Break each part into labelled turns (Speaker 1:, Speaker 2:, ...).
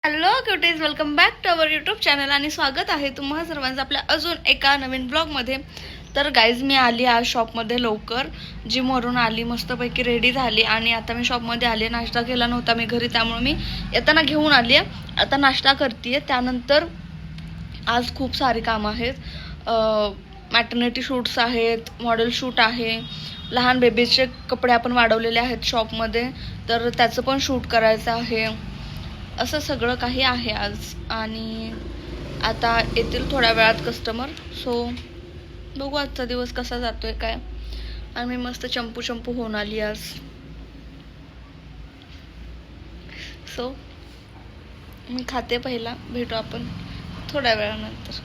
Speaker 1: Hello cuties, welcome back to our YouTube channel आणि स्वागत आहे तुम्हा सर्वांचं आपल्या अजून एका नवीन ब्लॉगमध्ये. तर गाईज, मी आली आज शॉपमध्ये लवकर, जिमवरून आली, मस्तपैकी रेडी झाली आणि आता मी शॉपमध्ये आली. नाश्ता केला नव्हता मी घरी, त्यामुळे मी येताना घेऊन आली आहे. आता नाश्ता करते. त्यानंतर आज खूप सारी कामं आहेत. मॅटर्निटी शूट्स आहेत, मॉडेल शूट आहे, लहान बेबीचे कपडे आपण वाढवलेले आहेत शॉपमध्ये, तर त्याचं पण शूट करायचं आहे. असं सगळं काही आहे आज. आणि आता येतील थोड्या वेळात कस्टमर, सो बघू आजचा दिवस कसा जातोय काय. आणि मी मस्त चंपू होऊन आली आज. सो मी खाते पहिला, भेटू आपण थोड्या वेळानंतर.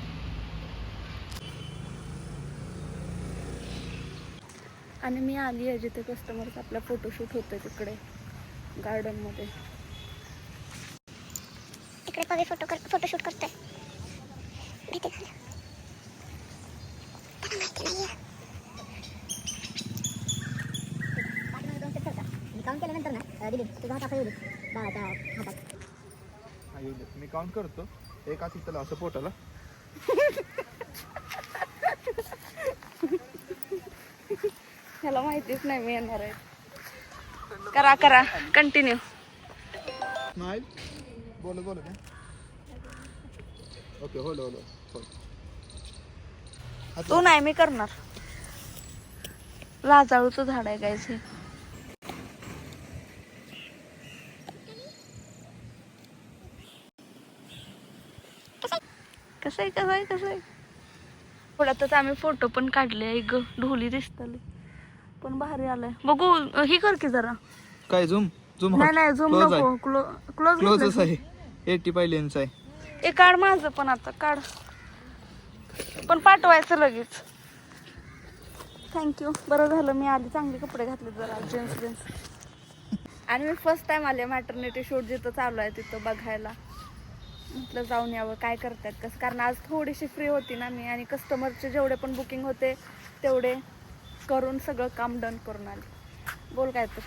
Speaker 1: आणि मी आली आहे जिथे कस्टमरचा आपला फोटोशूट होतोय, तिकडे गार्डनमध्ये.
Speaker 2: तिकडे पवी फोटोशूट करतोय. भीती झालं. त्याला माहिती नाहीये. मी काउंट केल्यानंतर ना दिली तुझा हात असा येऊ दे बाळाच्या हातात.
Speaker 3: मी काउंट करतो. एक हात इथं असं पोटाला.
Speaker 1: ह्याला माहितीच नाही मी येणार आहे. करा कंटिन्यू.
Speaker 3: स्माइल. बोलो काय. ओके, होलो.
Speaker 1: तू नाही, मी करणार. लाजाळूचं झाड आहे गाईज हे. कसं आहे. थोड्यातच आम्ही फोटो पण काढले. एक ढोली दिसतले, पण भारी आलाय. बघू, ही कर की जरा.
Speaker 3: काय झूम
Speaker 1: नाही झूम नको, क्लोजच
Speaker 3: आहे. 85 लेन्स आहे.
Speaker 1: ए काढ माझं पण, आता काढ, पण पाठवायचं लगेच. थँक्यू. बरं झालं मी आली, चांगले कपडे घातले जरा जेंट्स. आणि मी फर्स्ट टाइम आले मॅटर्निटी शूट जिथं चालू आहे तिथं बघायला. म्हटलं जाऊन यावं काय करतात कसं, कारण आज थोडीशी फ्री होती ना मी, आणि कस्टमरचे जेवढे पण बुकिंग होते तेवढे करून सगळं काम डन करून आले. बोल काय की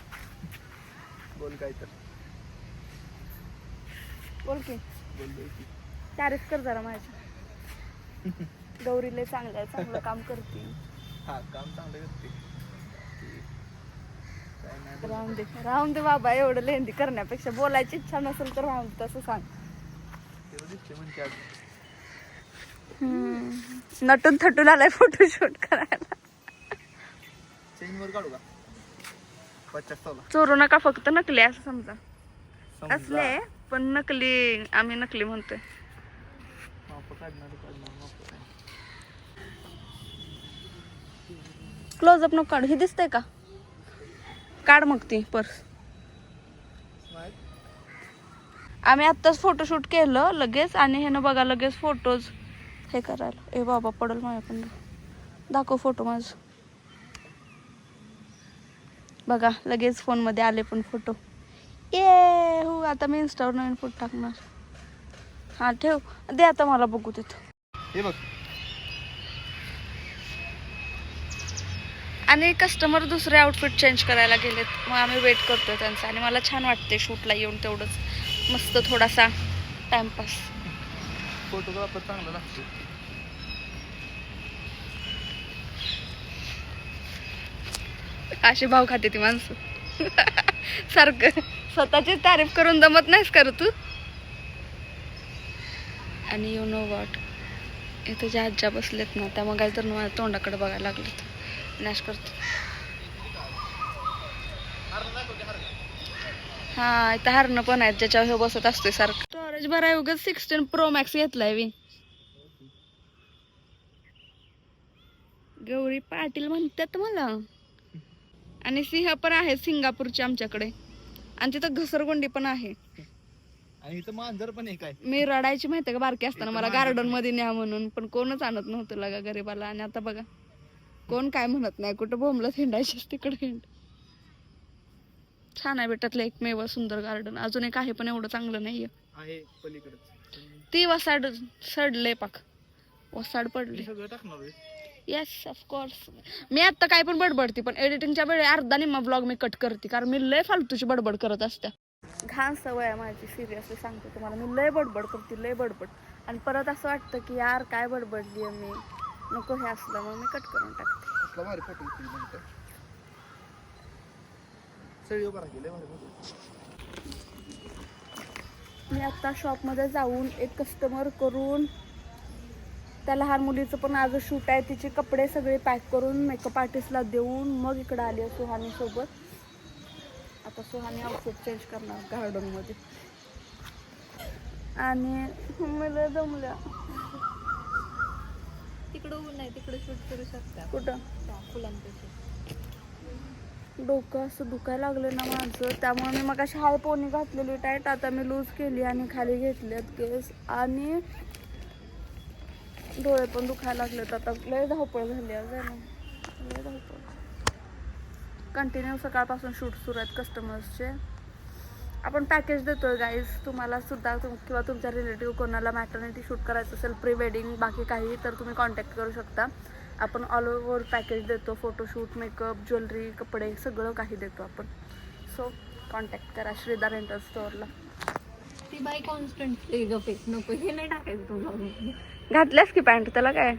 Speaker 1: तारीफ कर जरा माझी. गौरीले चांगलं काम करते.
Speaker 3: काम चांगलं करते.
Speaker 1: राहून दे बाबा, एवढं लेंदी करण्यापेक्षा बोलायची इच्छा नसेल तर राहून दे, तसं सांग. नटून थटून आलाय फोटोशूट करायला.
Speaker 3: काढू का 50
Speaker 1: चोरू नका, फक्त नकली असं समजा. असले पण नकली, आम्ही नकली म्हणतोय. क्लोजअप नको काढ. ही दिसतंय का? काढ मग ती पर्स. आम्ही आत्ताच फोटोशूट केलं लगेच, आणि हे ना बघा लगेच फोटोज हे करायला. ए बाबा पडल माझ्याकडून. दाखव फोटो माझ. बघा लगेच फोन मध्ये आले पण फोटो. हो, आता मी इंस्टावर नवीन फोटो टाकणार. हा ठेव, दे आता मला बघू तिथं.
Speaker 3: हे बघ.
Speaker 1: आणि कस्टमर दुसरे आउटफिट चेंज करायला गेलेत, मग आम्ही वेट करतोय त्यांचा. आणि मला छान वाटते शूटला येऊन, तेवढंच मस्त थोडासा टाइमपास.
Speaker 3: फोटोग्राफर चांगला लागतो.
Speaker 1: अशी भाव खाते ती माणसं. सारखं स्वतःची तारीफ करून दमत नाहीस कर तू. आणि यू नो वॉट, इथे ज्या आज्या बसलेत ना, त्या मग काय तर माझ्या तोंडाकडे बघायला लागलेत. नॅश करतो. हा, इथं हरणं पण आहेत ज्याच्यावर हे बसत असतोय सारखं. स्टोरेज बरं आहे. उगाच 16 Pro Max घेतलाय मी. गौरी पाटील म्हणतात मला. आणि सिंह पण आहे सिंगापूरचे आमच्याकडे, आणि तिथं घसरगुंडी पण आहे.
Speaker 3: आणि इथं मांजर पण एक आहे.
Speaker 1: मी रडायची माहितीये का बारकी असताना, मला गार्डन मध्ये न्या म्हणून, पण कोणच आणत नव्हतं लागा गरीबाला. आणि आता बघा कोण काय म्हणत नाही, कुठं बोंबलं हिंडायचीच तिकडे हिंड. छान आहे बेटातलं एकमेव सुंदर गार्डन. अजून एक आहे पण एवढं चांगलं नाहीये. ती वसाड सडले पाक, वसाड पडली.
Speaker 3: सगळं टाकणार.
Speaker 1: Yes of course. मी आता काय पण बडबडते, पण एडिटिंगच्या वेळी अर्धा निम्मा ब्लॉग मी कट करते, कारण मी लय फालतूची बडबड करत असते. घाण सवय आहे माझी, सिरियसली सांगते तुम्हाला. मी लय बडबड करते, लय बडबड. आणि परत असं वाटतं की यार काय बडबडली आहे मी, नको हे असलं, मग मी कट करून टाकते.
Speaker 3: कसला भारी फोटो येतील नंतर. सगळी उभा राहिली, लय भारी फोटो.
Speaker 1: मी आता शॉपमध्ये जाऊन एक कस्टमर करून, त्या लहान मुलीचं पण आज शूट आहे, तिचे कपडे सगळे पॅक करून मेकअप आर्टिस्टला देऊन मग इकडं आली आहे सुहानी सोबत. आता सुहानी आउटफिट चेंज करणार गार्डनमध्ये. आणि मला जमल्या.
Speaker 4: तिकडं ऊन नाही, तिकडे शूट करू शकता.
Speaker 1: कुठं
Speaker 4: फुलांपेक्षा
Speaker 1: डोकं असं दुखायला लागलं ना माझं, त्यामुळे मी मग अशी हाय पोनी घातलेली टाईट, आता मी लूज केली आणि खाली घेतलेत केस. आणि डोळे पण दुखायला लागलेत. आता लय धावपळ झाली आहे ना, लय धावपळ. कंटिन्यू सकाळपासून शूट सुरू आहेत कस्टमर्सचे. आपण पॅकेज देतोय गाईज, तुम्हाला सुद्धा किंवा तुमच्या रिलेटिव्ह कोणाला मॅटर्निटी शूट करायचं असेल, प्री वेडिंग बाकी काही, तर तुम्ही कॉन्टॅक्ट करू शकता. आपण ऑल ओव्हर पॅकेज देतो, फोटोशूट, मेकअप, ज्वेलरी, कपडे सगळं काही देतो आपण. सो कॉन्टॅक्ट करा श्रीदा रेंटल स्टोअरला.
Speaker 4: ती बाई कॉन्स्टंट गपेक नको, हे नाही टाकायचं तुम्हाला.
Speaker 1: घातल्यास की पॅन्ट, त्याला काय.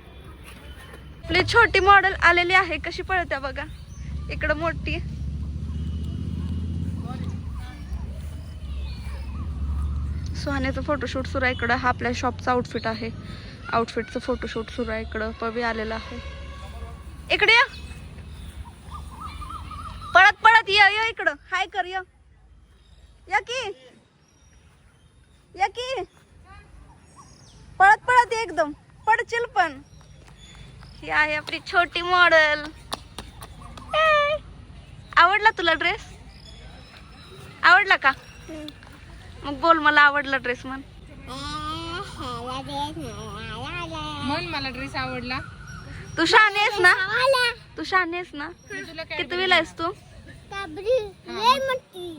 Speaker 1: आपली छोटी मॉडेल आलेली आहे, कशी पळते बघा. इकडं मोठी सुहानेचं फोटोशूट सुरू आहे इकडं. हा आपल्या शॉपचा आउटफिट आहे, आउटफिटचं फोटोशूट सुरू आहे इकडं. पवी आलेला आहे. इकडे या, पळत पळत या इकडं. हाय कर, या की, या की. पळत पळत एकदम पडचिल पण. ही आहे आपली छोटी मॉडेल. आवडला तुला ड्रेस? आवडला का? मग बोल, मला आवडला ड्रेस म्हण.
Speaker 4: मन मला ड्रेस आवडला.
Speaker 1: तू शहाणी आहेस ना, तू शहाणी आहेस ना. कितवीला आहेस तू?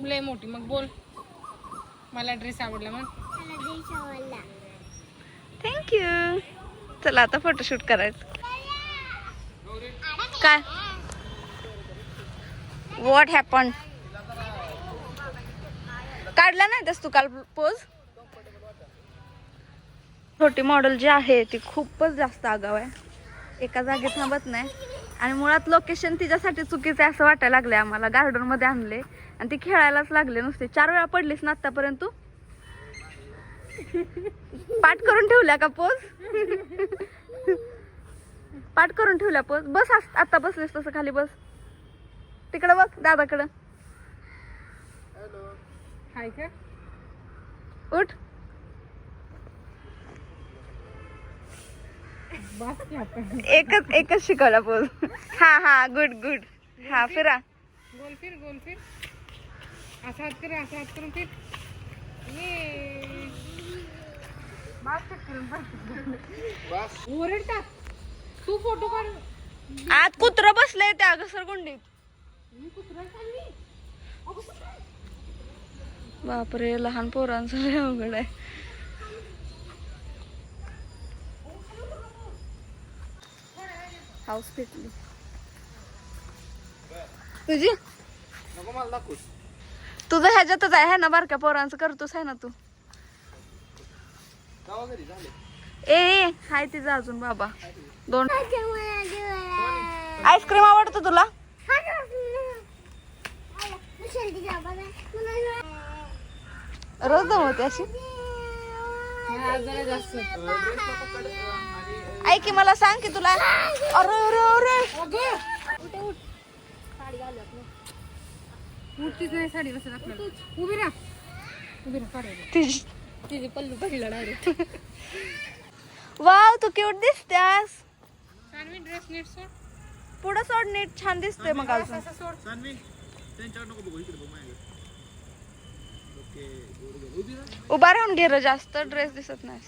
Speaker 4: लय मोठी. मग बोल, मला ड्रेस आवडला म्हण.
Speaker 1: थँक्यू. चला आता फोटोशूट करायचं. काय व्हॉट हॅपन? काढला नाही तस तू काल पोज? छोटी मॉडेल जी आहे ती खूपच जास्त आगाव आहे, एका जागी थांबत नाही. आणि मुळात लोकेशन तिच्यासाठी चुकीचं आहे असं वाटायला लागलंय आम्हाला. गार्डन मध्ये आणले आणि ती खेळायलाच लागले नुसते. 4 वेळा पडलीस ना आतापर्यंत तू. पाठ करून ठेवल्या का पोज? पाठ करून ठेवल्या पोज. बस आता बसलीस तसं खाली बस. तिकडं बघ दादाकडं.
Speaker 4: हाय का?
Speaker 1: उठ.
Speaker 4: बस की आपण.
Speaker 1: एकच शिकवला पोज. हा गुड गुड. हा फिरा.
Speaker 4: गोल फिर, गोल फिर. असा हात कर, असा हात करून फिर. ये ओरडतात. तू फोटो काढ.
Speaker 1: आत कुत्र बसलंय त्या घसरगुंडीत. बापरे, लहान पोरांचं लय अवघड आहे. हाऊस पेटली तुझी.
Speaker 3: नको मला दाखवूस.
Speaker 1: तुझं ह्याच्यातच आहे ना, बारक्या पोरांचं करतोस आहे ना तू.
Speaker 3: गावा घरी झाले.
Speaker 1: ए हाय तिचं अजून बाबा. 2 आईस्क्रीम आवडतं तुला? रोज जमवते अशी.
Speaker 4: जरा जास्त.
Speaker 1: ऐक की, मला सांग की तुला. अरे अरे अरे
Speaker 4: उठतीच नाही साडी बसत आपल्याला. उभी राहा, उभी राहा. काढायला
Speaker 1: तिची.
Speaker 4: तिची पल्लू पडला डायरेक्ट.
Speaker 1: वाव, तू क्यूट दिसतेस.
Speaker 4: सानवी ड्रेस नीट सोड.
Speaker 1: पुढं सोड नीट, छान दिसते मग अजून.
Speaker 4: असं सोड.
Speaker 3: सानवी त्यांच्यावर नको बघू, इकडे बघ माझ्याकडे. Okay, good good. उभी राहा.
Speaker 1: उभा राहून घे रे, जास्त ड्रेस दिसत नाही.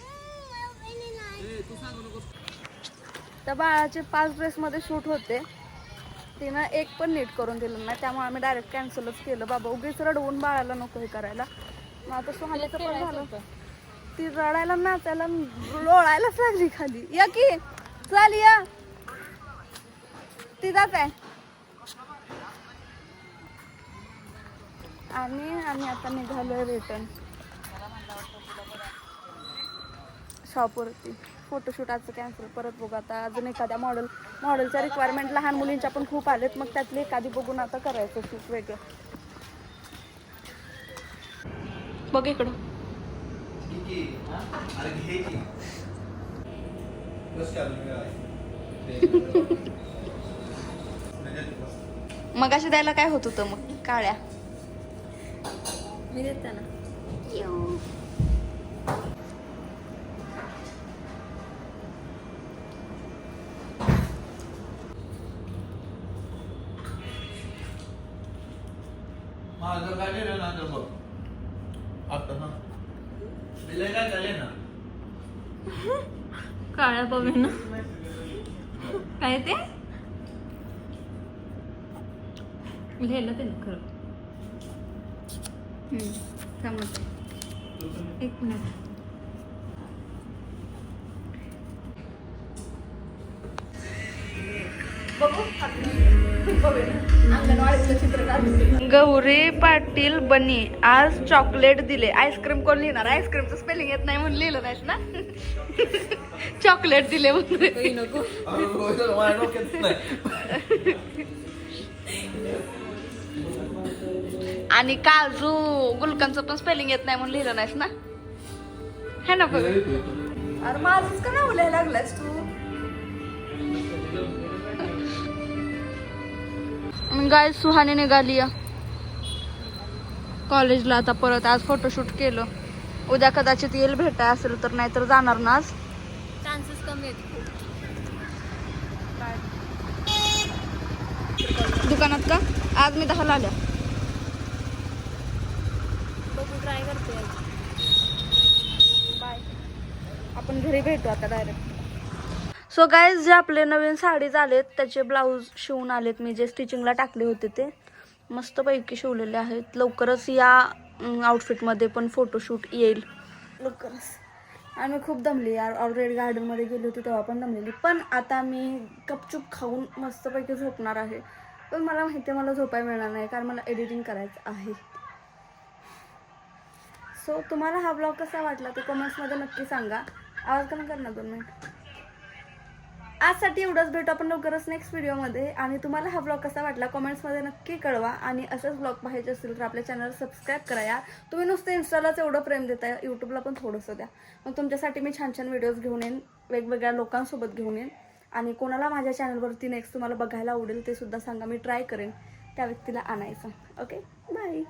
Speaker 3: ए तू सांगू नको.
Speaker 1: त्या बाळाचे 5 ड्रेसमध्ये शूट होते, तिनं एक पण नीट करून दिलं नाही. त्यामुळे आम्ही डायरेक्ट कॅन्सलच केलं. बाबा उगीच रडवून बाळाला नको हे करायला. मग आता सुहानीचं पण झालं. ती रडायला नाचायला लोळायलाच लागली खाली. या की चाल या. ती जात आहे. आणि आम्ही आता निघालोय रिटर्न शॉपवरती. फोटोशूट आजचं कॅन्सल, परत बघू आता अजून एखाद्या मॉडेलच्या रिक्वायरमेंट लहान मुलींच्या पण खूप आलेत, मग त्यातली एखादी बघून आता करायचं शूट वेगळं. बघ इकडं मग अशी द्यायला काय होत होतं मग काळ्या
Speaker 2: मी देते ना.
Speaker 3: माझं काय केलं ना तर बघ आता ना बिले काय झाले ना
Speaker 1: काळ्या पवीन काय ते लिहिलं ते ना खरं. समजते. एक मिनिट. गौरी पाटील बनी आज चॉकलेट दिले. आईस्क्रीम कोण लिहिणार? आईस्क्रीमचं स्पेलिंग येत नाही म्हणून लिहिलं नाहीस ना. चॉकलेट दिले म्हणून नको. आणि काजू गुलकंदचं पण स्पेलिंग येत नाही म्हणून लिहिलं नाहीस ना. है ना बघ. अरे माझंच का नाव लिहायला लागलास तू? गाय सुहाने निघाली कॉलेजला आता परत. आज फोटोशूट केलं. उद्या कदाचित येईल भेटाय असेल तर, नाहीतर जाणार ना आज.
Speaker 2: चान्सेस कमी आहेत.
Speaker 1: दुकानात का? आज मी 10ला आल्या.
Speaker 2: बघू, ट्राय करते.
Speaker 1: बाय. आपण घरी भेटू आता डायरेक्ट. सो गाईज, जे आपले नवीन साडीज आलेत त्याचे ब्लाऊज शिवून आलेत. मी जे स्टिचिंगला टाकले होते ते मस्तपैकी शिवलेले आहेत. लवकरच या आउटफिटमध्ये पण फोटोशूट येईल लवकरच. आम्ही खूप दमली यार. ऑलरेडी गार्डनमध्ये गेली होती तेव्हा पण दमलेली. पण आता मी गपचूप खाऊन मस्तपैकी झोपणार आहे. पण मला माहिती आहे मला झोपायला मिळणार नाही, कारण मला एडिटिंग करायचं आहे. सो तुम्हाला हा ब्लॉग कसा वाटला ते कमेंट्समध्ये नक्की सांगा. आवाज कमी कर ना 2 मिनिट. आजसाठी एवढंच. भेटू आपण लवकरच नेक्स्ट व्हिडिओमध्ये. आणि तुम्हाला हा ब्लॉग कसा वाटला कमेंट्समध्ये नक्की कळवा. आणि असेच ब्लॉग पाहायचे असतील तर आपल्या चॅनल सबस्क्राईब करा यार. तुम्ही नुसतं इन्स्टालाच एवढं प्रेम देताय, यूट्यूबला पण थोडंसं द्या. मग तुमच्यासाठी मी छान छान व्हिडिओज घेऊन येईन, वेगवेगळ्या लोकांसोबत घेऊन येईन. आणि कोणाला माझ्या चॅनलवरती नेक्स्ट तुम्हाला बघायला आवडेल ते सुद्धा सांगा. मी ट्राय करेन त्या व्यक्तीला आणायचं. Okay, bye.